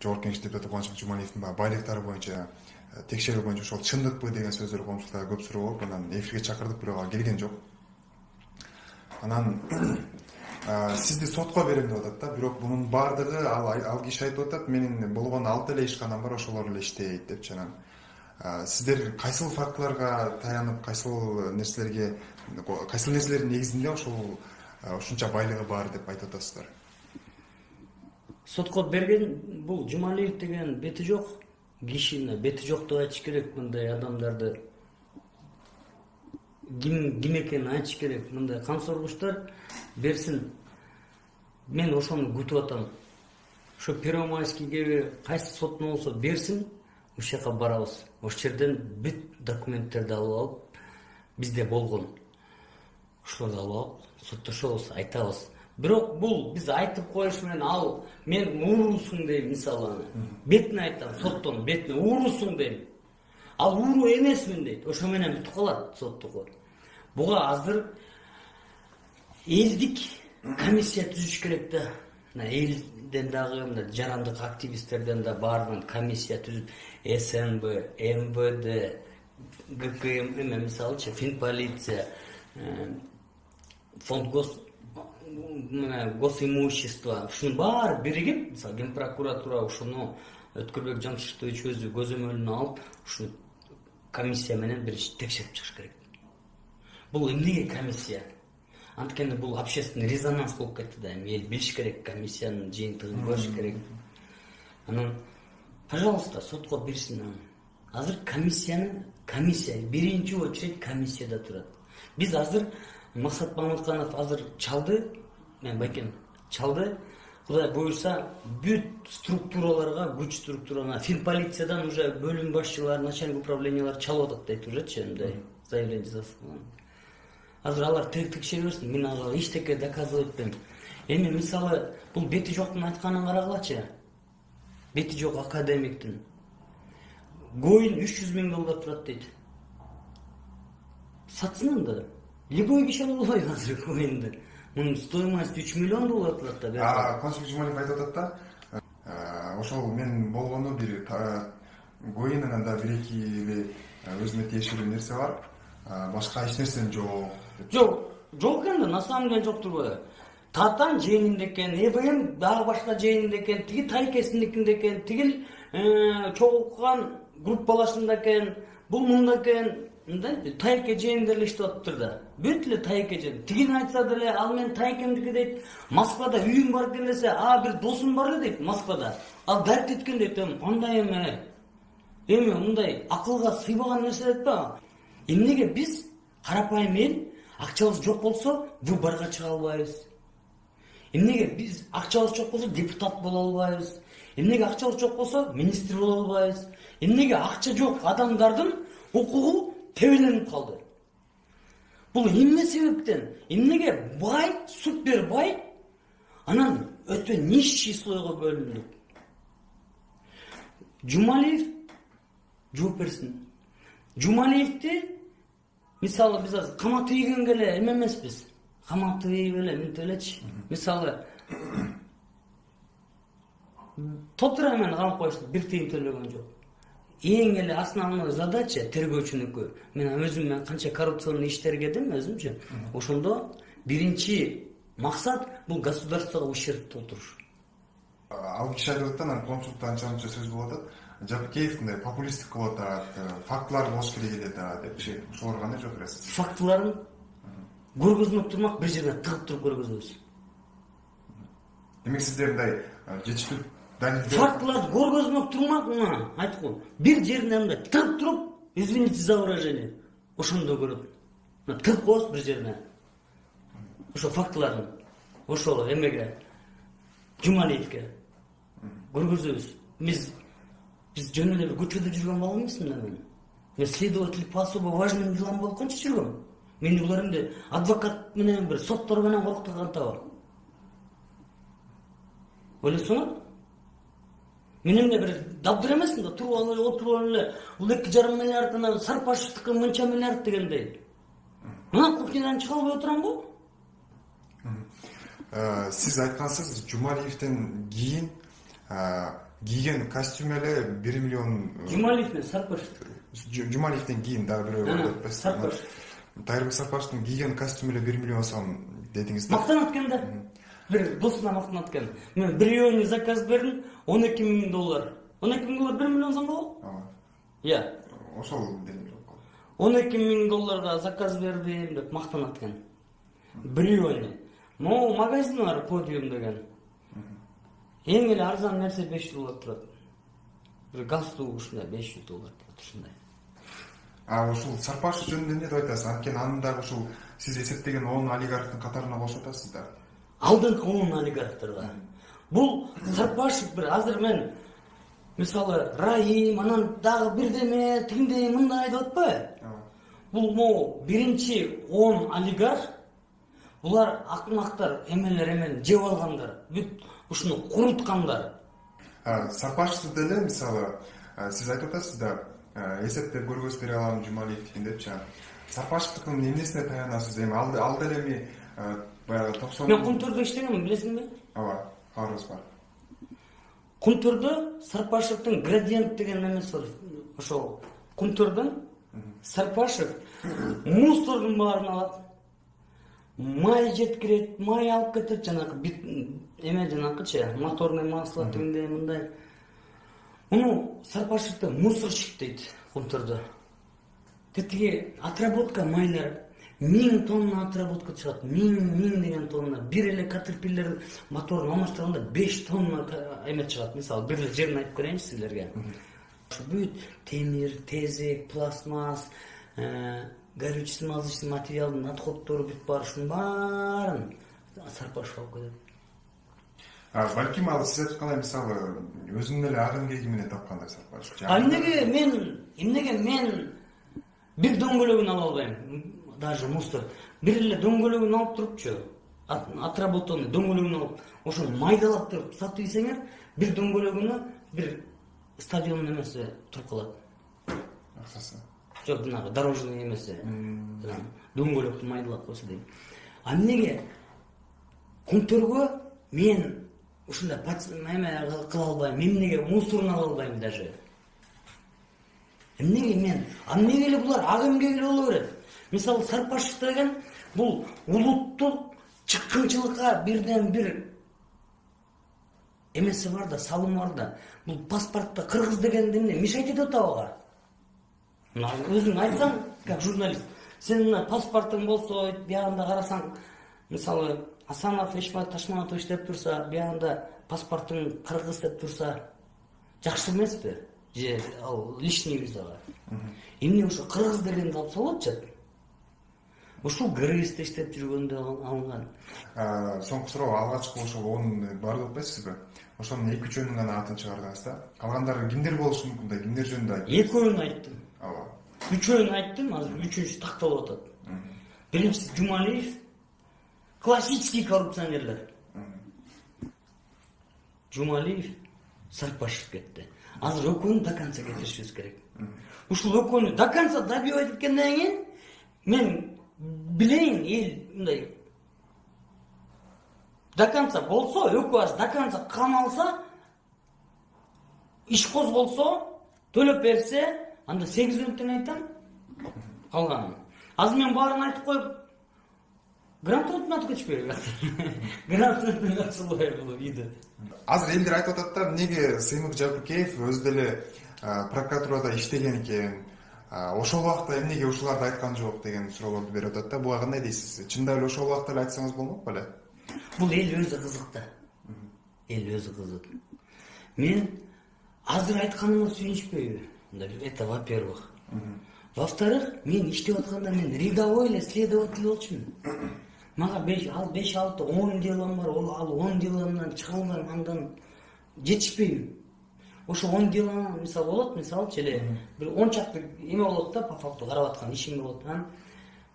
Жогорку Кеңеш депутаты Кубанычбек Жумалиевдин баягы байлыктары боюнча текшерүү боюнча ошол чындыкпы деген сөздөр коомчулукта көп суроо болуп, анан эфирге чакырдык, бирок ага келген жок. Анан сизди сотко берем деп атат да, бирок бунун баардыгы ал киши айтып атат, менин болгон 6 эле ишканам бар, ошолор эле иштейт депчи. Анан сиздер кайсыл фактыларга таянып, кайсыл нерселердин негизинде ушунча байлыгы бар деп айтып атасыздар? Сотко берген бул Жумалиев деген бети жок кишини, бети жок деп айтыш керек. Мындай адамдарды ким экенин айтыш керек. Мындай кан соргучтар берсин. Мен ошону күтүп атам. Ошо Первомайскийге кайсы соттун болсо берсин, ошол жака барабыз. Ошол жерден бүт документтерди алып алып, бизде болгон ошолорду алып алып соттошобуз, айтабыз. Бирок бул биз айтып коюш менен ал мен уурусуң дейм, мисалы бетине айтам, соттон бетине уурусуң дейм. Ал ууру эмесмин дейт. Ошо менен бүтүп калат соттуку. Буга азыр элдик комиссия түзүш керек да. Элден дагы жарандык активисттерден да баарынан комиссия түзүп, СНБ, МВД, ГКМ, мисалычы Финполиция, фонд госимущество, ушунун баары биригип, мисалы Генпрокуратура ушуну Өткүрбек Жамшитович өзү көзөмөлүнө алып, ушу комиссия менен бир текшерип чыгыш керек. Бул эмнеге комиссия? Анткени бул общественный резонанс болуп кетти да, эл билиш керек, комиссиянын жыйынтыгын көрүш керек. Анан, пожалуйста, сотко берсин. Азыр комиссия биринчи очередь комиссияда турат. Биз азыр Максат Мамытканов азыр чалды, мен байкем чалды. Кудай буюрса, бүт структураларга, күч структураларына, Финполициядан уже бөлүм башчылары, начальник управлениялар чалып атат дейт уже, мындай заявление жасаган. Азыр алар текшере берсин, мен ага эчтеке доказывать этпейм. Эми мисалы, бул бети жоктун айтканын карагылачы. Бети жок академиктин. Гоин $300,000 турат дейт. Сатсын да. Любой киши алып албайбы азыр Гоинди. Мунун стоимость $3 миллион турат да. Кубанычбек Жумалиев айтып атат да. Ошол мен болгону бир Гоиннан да бир-эки эле өзүмө тиешелүү нерсе бар. Башка эч нерсем жок. Жок энди, на самом деле жок турбайбы. Татан жээнинде экен, ЭБМ дагы башка жээнинде экен, тиги Тайкесиндикинде экен, тигил чогулган группалашында экен, бул мында экен. Мындай Тайке жээнде эле иштеп атыптыр да. Бүт эле Тайке жээн. Тигин айтса деле, ал мен Тайкемдики дейт. Москвада үйүм бар экен десе, бир досум бар дейт Москвада. Ал дарт эткен дейт. Кандай эми мындай акылга сыйбаган нерсе дейт да. Эмнеге биз карапайым эл акчабыз жок болсо выборго чыга албайбыз? Эмнеге биз акчабыз жок болсо депутат боло албайбыз? Эмнеге акчабыз жок болсо министр боло албайбыз? Эмнеге акча жок адамдардын укугу тебеленип калды? Бул эмне себептен? Эмнеге бай, супер бай, анан өтө низший слойго бөлүндү? Жумалиев жооп берсин. Жумалиевди мисалы биз азыр каматып ийгенге эле эмеспиз. Каматып ийип эле мынтип элечи. Мисалы Тотура менен камап коюшту, бир тыйын төлөгөн жок. Эң эле основной задача тергөөчүнүкү. Мен өзүм канча коррупционный иштерге кирдим өзүмчү. Ошондо биринчи максат бул государствого ущерб толтуруш. Ал киши айтып атат, коомчулукта анча сөз болуп атат. Жапкеев мындай популисттик кылып атат, фактылар болуш керек да депчи. Ошолорго кандай жооп бересиз? Фактыларын көргөзмөк турмак бир жерге тыгып туруп көргөзөбүз. Демек сиздер мындай жетиштүү фактыларды көргөзмөк турмак, айткым. Бир жерине мындай тыгып туруп, извините за выражение, ошондо көрөт. Тыгып коебуз бир жерине. Ошо фактыларын, ошол эмеге, Жумалиевке көргөзөбүз. Биз жөн эле бир көчөдө жүргөн бала эмесмин да мен. Мен следователь по особо важным делам болуп канча жүргөм. Мен буларымды адвокат менен бир соттор менен коркутган таба. Ойлойсуңбу? Мен эмне бир дабдыр эмесмин да, туруп алып отуруп эле, бул 2,5 миллиарддан Сарпашевдики мынча миллиард дегендей. Мына кухнядан чыга албай отурамбы? Сиз айткансыз, Жумалиевден кийин кийген костюм эле 1 миллион. Жумалиев менен Сарпаш. Жумалиевден кийин дагы бирөө бар деп атпайсызбы? Сарпаш. Тайырбек Сарпаштын кийген костюм эле 1 миллион сом дедиңиз да. Мактанат экен да. Бир досуна мактанат экен. Мен бирөөнү заказ бердим, $12,000. $12,000 1 миллион сом болот? Иә. Ошол деле. $12,000 заказ бердим деп мактанат экен. Бирөөнү. Могу магазин бар, Подиум деген. Эң эле арзан нерсе $500 турат. Бир галстук ушундай $500 турат ушундай. Ушул Сарпаш жөнүндө эмне деп айтасыз? Анткени анын дагы ушул сиз эсептеген 10 олигархтын катарына кошуп атасыз да. Алдыңкы 10 олигархтарга. Бул Сарпашев бир азыр мен мисалы Раим, анан дагы бирдеме, тигиндей мындай деп атпайбы? Бул могу биринчи 10 олигарх. Булар акмактар, эмелер жеп алгандар. Бүт ушуну куруткандар. Сарпашевди деле мисалы сиз айтып атасыз да, эсептеп көргөз бере алам Жумалиевдикин депчи. Сарпашевдикин эмнесине таянасыз? Эми ал деле эми баягы 90. Мен Кумтөрдө иштегенмин, билесиңби? Ооба, каарыбыз бар. Кумтөрдө Сарпашевдин Градиент деген немеси бар. Ошол Кумтөрдөн Сарпашев мусордун баарын алат. Май жеткирет, май алып кетет, жанагы эме жанакычы, моторный масло тигиндей мындай. Муну Сарпашевде мусорщик дейт Кумтөрдө. Тетиги отработка майлар 1000 тонна отработка чыгат. 1000 деген тонна. Бир эле Caterpillar моторун алмаштырганда 5 тонна эме чыгат. Мисалы, бир эле жерин айтып берейинчи силерге. Бүт темир, тезек, пластмасс, горючий смазочный материалдын отходдору бүт бар, ушунун баарын Сарпашев алып кетет. Балким ал сиз айткандай мисалы өзүнүн эле агым кеги менен тапкандай Сарпашев. Эмнеге мен бир дөңгөлөгүн ала албайм? Даже мусор. Бир эле дөңгөлөгүн алып турупчу, отработанный дөңгөлөгүн алып, ошону майдалап туруп сатып ийсеңер, бир дөңгөлөгүнө бир стадион эмеси туруп калат. Акчасы. Жок, мына дорожный эмеси. Дөңгөлөктү майдалап койсо дейм. Эмнеге Кумтөргө мен ушундай эме кыла албайм, эмнеге мусорун ала албайм даже. Эмнеге мен? Эмнеге эле булар агым келе боло берет? Мисалы Сарпашев деген бул улуттук чыккынчылыкка бирден бир эмеси бар да, салымы бар да. Бул паспортто кыргыз дегенди эмне мешать этип атабы ага? Мына өзүң айтсаң, как журналист, сен мына паспортуң болсо, биягында карасаң, мисалы Асанов Ишмат Ташматович деп турса, биягында паспортуң кыргыз деп турса, жакшы эмеспи? Же ал лишний визага. Эмне ошо кыргыз дегенди алып салатчы? Ушул ГРСте иштеп жүргөндө алынган. Соңку суроо, алгачкы ошол 10 бар деп атпайсызбы? Ошонун 2-3-өнүн гана атын чыгардыңыз да. Калгандары кимдер болушу мүмкүн да? Кимдер жөнүндө айттыңыз? 2-өөнү айттым. Ооба. 3-өөнү айттым, азыр 3-үнчүсү такталып атат. Биринчиси Жумалиев, классический коррупционерлер. Жумалиев, Сарпашев кетти. Азыр экөөнү до конца кетиришибиз керек. Ушул экөөнү до конца добивать эткенден кийин мен билейин, эл мындай до конца болсо, экөөбүз до конца камалса, иш козголсо, төлөп берсе, анда 8 мүнөттөн айтам. Калганын. Азыр мен баарын айтып коюп, грантын атып кетишпейби? Грантын ачылбай бул видео. Азыр элдер айтып атат да, эмнеге Сыймык Жапыкеев өзү деле прокуратурада иштеген экен, ошол убакта эмнеге ушуларды айткан жок деген суроолорду берип атат да. Буга кандай дейсиз? Чындап эле ошол убакта эле айтсаңыз болмок беле? Бул эл өзү кызык да. Эл өзү кызык. Мен азыр айтканыма сүйүнүшпөйбү? Это во-первых. Во-вторых, мен иштеп атканда мен рядовой эле следователь болчумун. Мага 5-6 10 делом бар, ал 10 деломдон чыга алмайм, андан жетишпейм. Ошо 10 дело мисалы болот, мисалчы эле бир 10 чакты эме болот да, по факту карап аткан ишим болот. Анан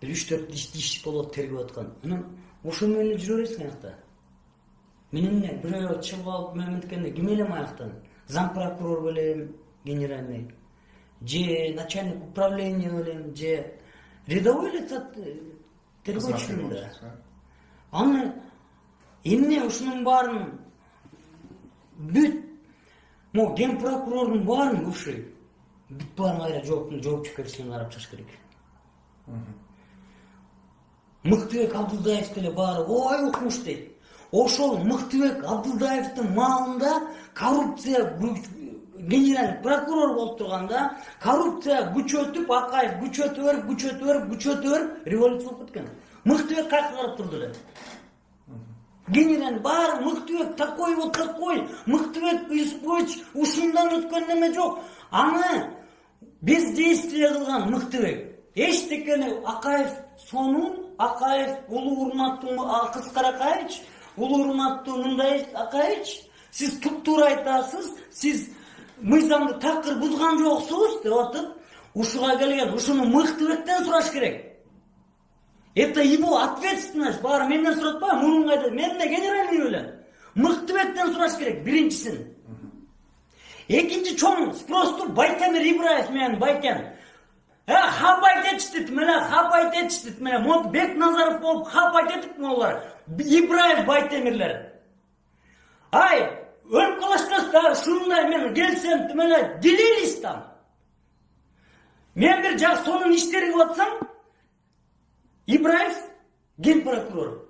бир 3-4 иш болот тергеп аткан. Анан ошо менен жүрө бересиң аякта. Мен эмне бирөө чыгып алып мементкенде ким элем аяктан? Зам прокурор белем, генеральный, же начальник управления белем, же рядовой эле тергөөчүмүн да. Аны эмне ушунун баарын бүт Могу ген прокурордун баарын бывший бүт баарын кайра жоопкерчилигине карап чыгыш керек. Мыктыбек Абдылдаев деле баары ой укмуш дейт. Ошол Мыктыбек Абдылдаевдин маалында коррупция генеральный прокурор болуп турганда коррупция күчөтүп, Акаев күчөтүп революция болуп кеткен. Мыктыбек кайка карап турду эле. Генеральный баары Мыктыбек такой вот такой, Мыктыбек Юсупович ушундан өткөн неме жок. Аны бездействие кылган Мыктыбек. Эчтекени Акаев сонун, Акаев улуу урматтуу Кыскаракаевич, улуу урматтуу мындай Акаевич, сиз туп-туура айтасыз, сиз мыйзамды такыр бузган жоксуз деп атып, ушуга келген, ушуну Мыктыбектен сураш керек. Это его ответственность. Баары менден суратпай, мунун кайда, менде генеральный белем. Мыктыбектен сураш керек, биринчисин. Экинчи чоң спросту Байтемир Ибраев менен Байкен. Хап айтетиштит, хап айтетиштит, мот Бекназаров болуп хап айтетип олар. Ибраев Байтемирлер. Ай, өлүп калышпас да, ушундай мен келсем, делились там. Мен бир жак сонун иштерин кылып атсам, Ибраев ген прокурор.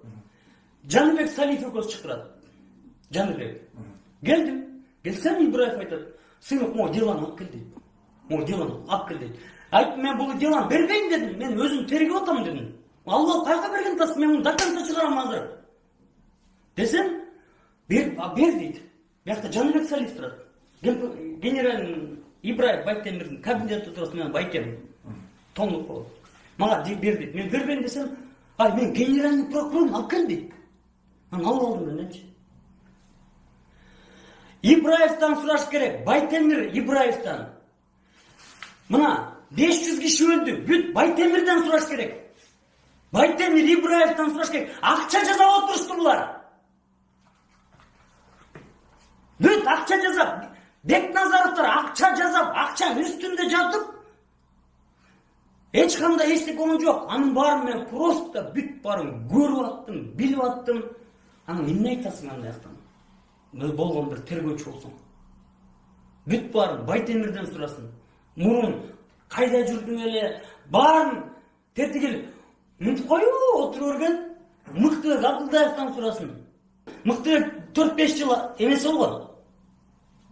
Жаныбек Салифов чыгып турат. Жаныбек. Келсем Ибраев айтат, сыйнок могу деланы алып кел дейт. Могу деланы алып кел дейт. Айт, мен бул деланы бербейм дедим, мен өзүм тергеп атам дедим. Алла кайга берген тас, мен муну до конца чыгарам азыр. Десем, бер дейт. Биякта Жаныбек Салифов турат. Генеральный Ибраев Байтемирдин кабинети турат, мен Байкен. Тонлук болот. Мага бер дейт. Мен бербейм десем, ай, мен генеральный прокурорун алып кел дейт. Аны алып алдым менденчи. Ибраевтан сураш керек. Байтемир Ибраевтан. Мына 500 киши өлдү. Бүт Байтемирден сураш керек. Байтемир Ибраевтан сураш керек. Акча жасап отурушту булар. Бүт акча жасап, Бекназаровдор акча жасап, акчанын үстүндө жатып, эч кандай эчтеке болгон жок. Анын баарын мен просто бүт баарын көрүп аттым, билип аттым. Анан эмне айтасың андай жактан? Болгон бир тергөөчү болсоң. Бүт баарын Байтемирден сурасын. Мурун кайда жүрдүң эле? Баарын тетигил мынтип коюу отуруп өргөн Мыктыбек Абдылдаевтан сурасын. Мыктыбек 4-5 жыл эмес болгон.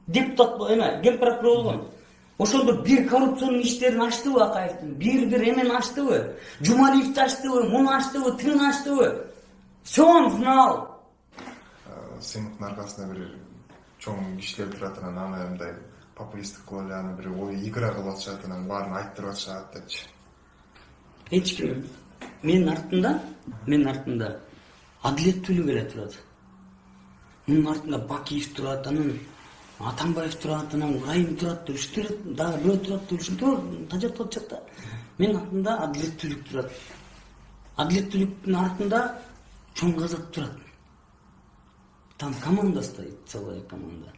Депутат эме, ген прокурор болгон. Ошондо бир коррупциянын иштерин ачтыбы Акаевдин? Бир эмени ачтыбы? Жумалиевди ачтыбы? Муну ачтыбы? Тигини ачтыбы? Всё он знал. Сыймыктын аркасында бир чоң кишилер турат, анан мындай популисттик кылып эле аны бир ой игра кылып атышат, анан баарын айттырып атышат депчи. Эч ким менин артымда адилеттүүлүк эле турат. Мунун артында Бакиев турат, анан Атамбаев турат, анан Райым турат, үчтөр дагы бирөө турат, ушинтип тажап атышат да. Менин артымда адилеттүүлүк турат. Адилеттүүлүктүн артында чоң казат турат. Там команда стоит, целая команда.